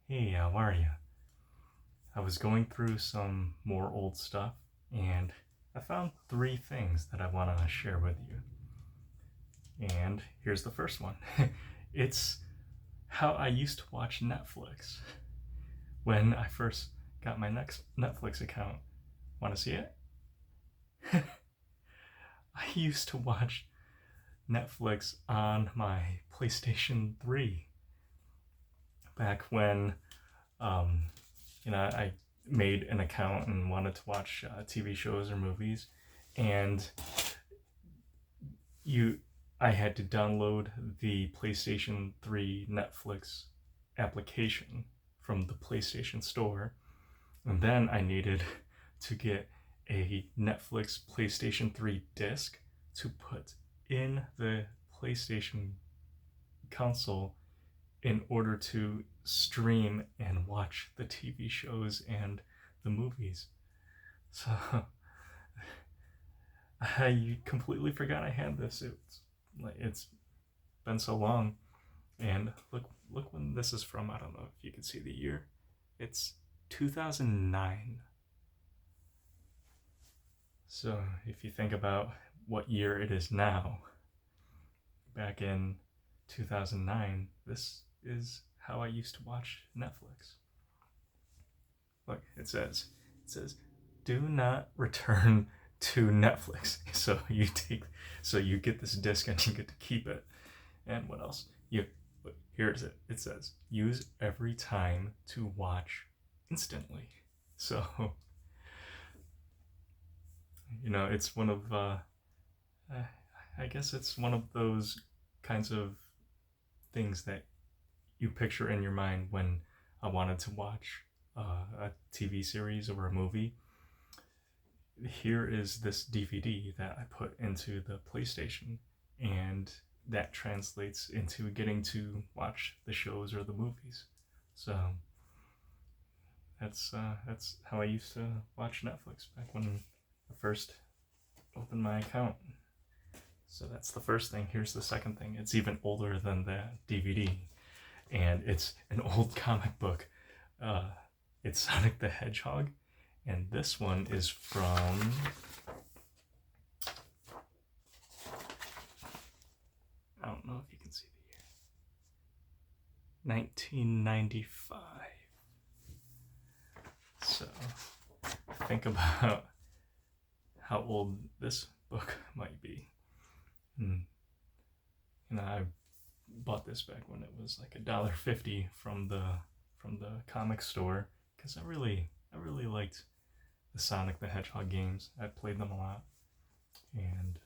Hey, how are you? I was going through some more old stuff and I found three things that I want to share with you. And here's the first one. It's how I used to watch Netflix when I first got my next Netflix account. Want to see it? I used to watch Netflix on my PlayStation 3 back when um, I made an account and wanted to watch TV shows or movies, and you, I had to download the PlayStation 3 Netflix application from the PlayStation Store, and then I needed to get a Netflix PlayStation 3 disc to put in the PlayStation console in order to stream and watch the TV shows and the movies. So I completely forgot I had this. It's been so long, and look when this is from. I don't know if you can see the year. It's 2009. So if you think about what year it is now, back in 2009, this is how I used to watch Netflix. Look, it says do not return to Netflix. So you get this disc and you get to keep it. And what else? You look, here's it. It says use every time to watch instantly. So it's one of I guess it's one of those kinds of things that you picture in your mind when I wanted to watch a TV series or a movie. Here is this DVD that I put into the PlayStation, and that translates into getting to watch the shows or the movies. So that's how I used to watch Netflix back when I first opened my account. So that's the first thing. Here's the second thing. It's even older than the DVD, and it's an old comic book. Uh, it's Sonic the Hedgehog, and this one is from I don't know if you can see the year, 1995. So think about how old this book might be. And, I bought this back when it was like $1.50 from the comic store because I really liked the Sonic the Hedgehog games. I played them a lot, and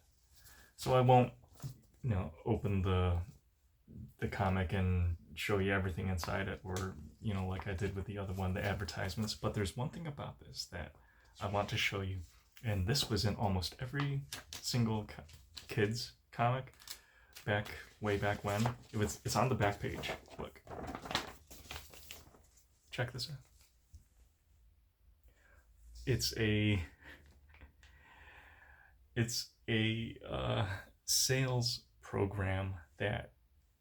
so I won't open the comic and show you everything inside it, or like I did with the other one, the advertisements. But there's one thing about this that I want to show you, and this was in almost every single kids comic way back when. It's on the back page. Look, check this out. It's a sales program that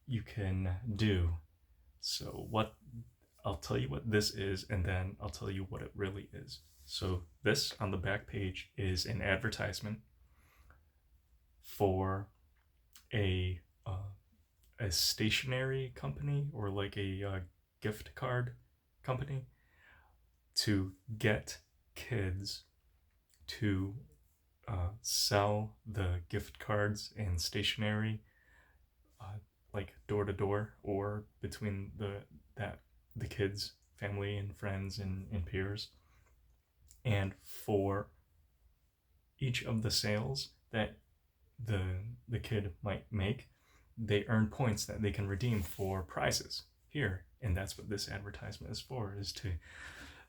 you can do. So I'll tell you what this is, and then I'll tell you what it really is. So this on the back page is an advertisement for a stationery company, or like a gift card company, to get kids to sell the gift cards and stationery, like door to door, or between the kids, family and friends and peers. And for each of the sales that the kid might make, they earn points that they can redeem for prizes here. And that's what this advertisement is for, is to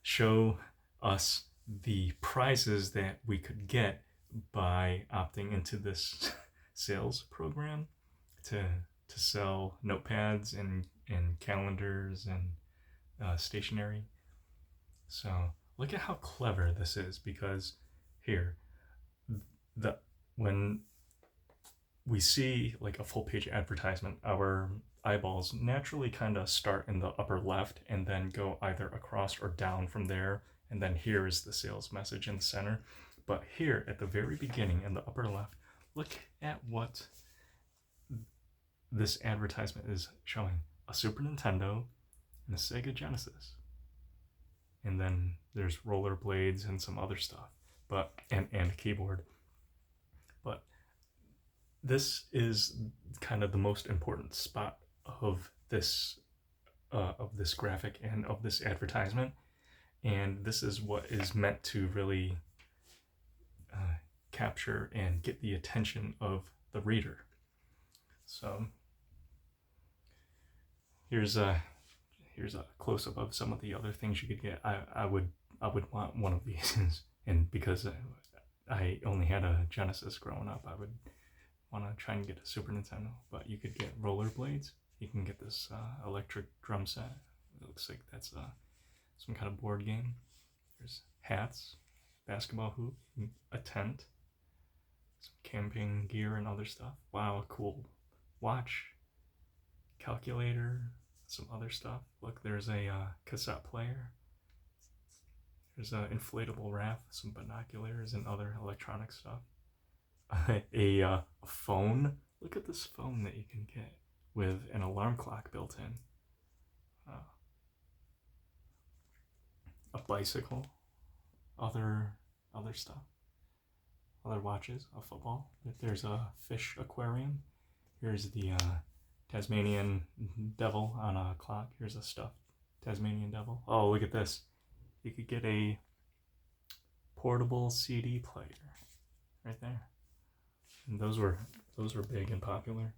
show us the prizes that we could get by opting into this sales program to sell notepads and calendars and stationery. So look at how clever this is, because here, when we see like a full page advertisement, our eyeballs naturally kind of start in the upper left and then go either across or down from there. And then here is the sales message in the center. But here at the very beginning in the upper left, look at what this advertisement is showing: a Super Nintendo and a Sega Genesis. And then there's rollerblades and some other stuff, but and a keyboard. But this is kind of the most important spot of this graphic and of this advertisement, and this is what is meant to really capture and get the attention of the reader. So here's a close-up of some of the other things you could get. I would want one of these, and because I only had a Genesis growing up, I would want to try and get a Super Nintendo. But you could get rollerblades. You can get this electric drum set. It looks like that's some kind of board game. There's hats, basketball hoop, a tent, some camping gear and other stuff. Wow, cool watch, calculator, some other stuff. Look, there's a cassette player. There's an inflatable raft, some binoculars and other electronic stuff. A phone. Look at this phone that you can get with an alarm clock built in. A bicycle, other stuff, other watches, a football. There's a fish aquarium. Here's the Tasmanian devil on a clock. Here's a stuffed Tasmanian devil. Oh, look at this. You could get a portable CD player right there. And those were big and popular.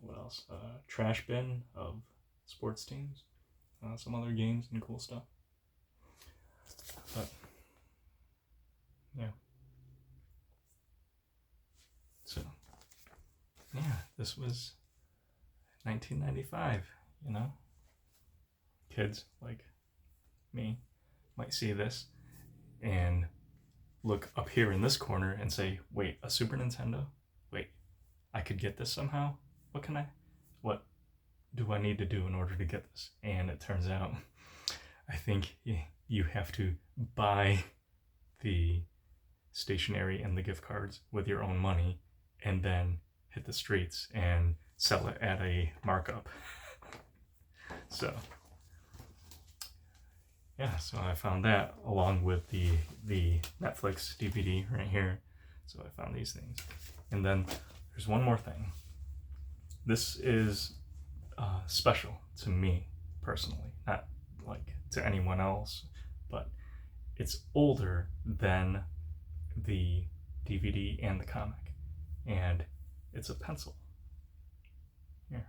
What else? Trash bin of sports teams. Some other games and cool stuff. But yeah. So yeah, this was 1995, you know? Kids like me might see this and look up here in this corner and say, wait, a Super Nintendo? Wait, I could get this somehow? What do I need to do in order to get this? And it turns out, I think you have to buy the stationery and the gift cards with your own money and then hit the streets and sell it at a markup. So yeah, so I found that along with the Netflix DVD right here. So I found these things. And then there's one more thing. This is special to me personally, not like to anyone else, but it's older than the DVD and the comic, and it's a pencil. Here.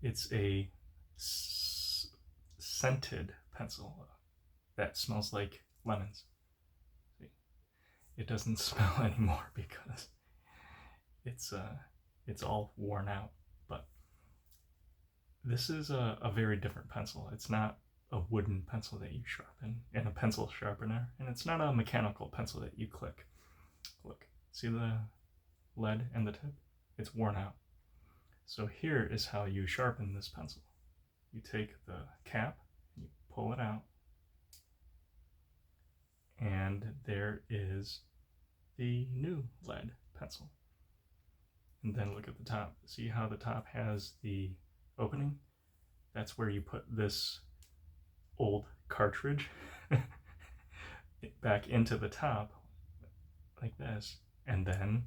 It's a scented pencil that smells like lemons. See? It doesn't smell anymore because it's all worn out. But this is a very different pencil. It's not a wooden pencil that you sharpen in a pencil sharpener, and it's not a mechanical pencil that you click. Look, see the lead and the tip? It's worn out. So here is how you sharpen this pencil. You take the cap, you pull it out, and there is the new lead pencil. And then look at the top. See how the top has the opening? That's where you put this old cartridge back into the top like this, and then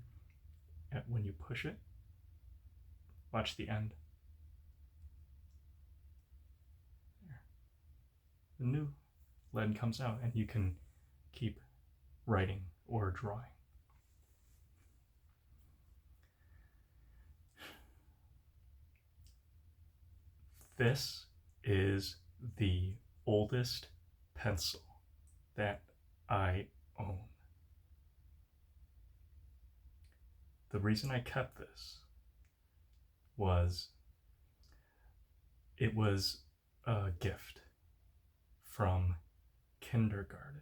when you push it, watch the end. There. The new lead comes out and you can keep writing or drawing. This is the oldest pencil that I own. The reason I kept this was it was a gift from kindergarten.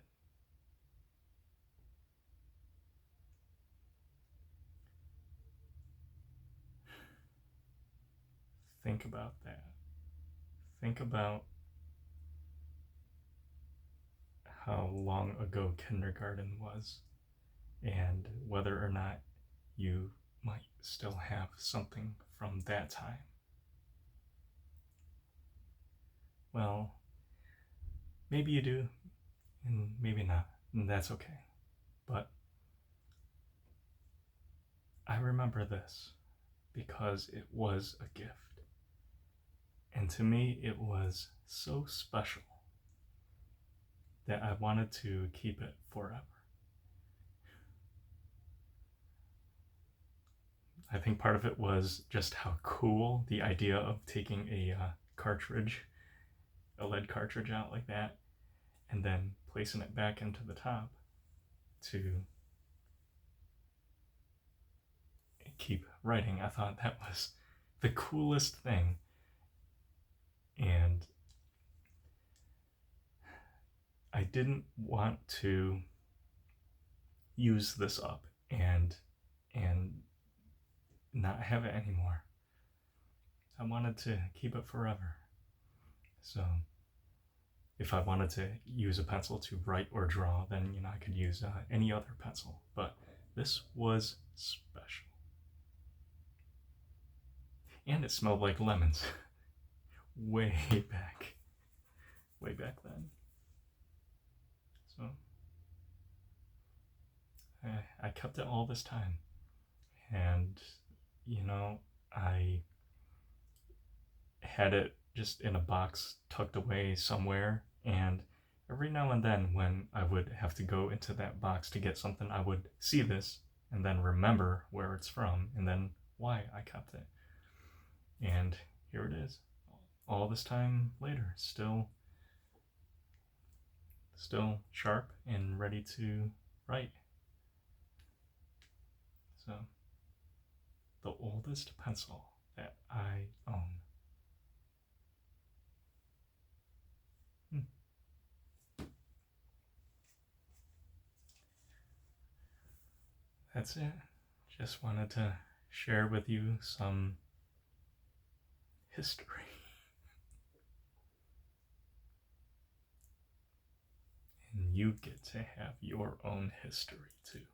think about that. Think about how long ago kindergarten was, and whether or not you might still have something from that time. Well, maybe you do, and maybe not, and that's okay. But I remember this because it was a gift. And to me, it was so special that I wanted to keep it forever. I think part of it was just how cool the idea of taking a cartridge, a lead cartridge out like that, and then placing it back into the top to keep writing. I thought that was the coolest thing. And I didn't want to use this up and not have it anymore. I wanted to keep it forever. So if I wanted to use a pencil to write or draw, then I could use any other pencil. But this was special, and it smelled like lemons. way back then. So I kept it all this time, and I had it just in a box tucked away somewhere, and every now and then when I would have to go into that box to get something, I would see this and then remember where it's from and then why I kept it. And here it is, all this time later, still sharp and ready to write. So, the oldest pencil that I own. That's it. Just wanted to share with you some history. And you get to have your own history too.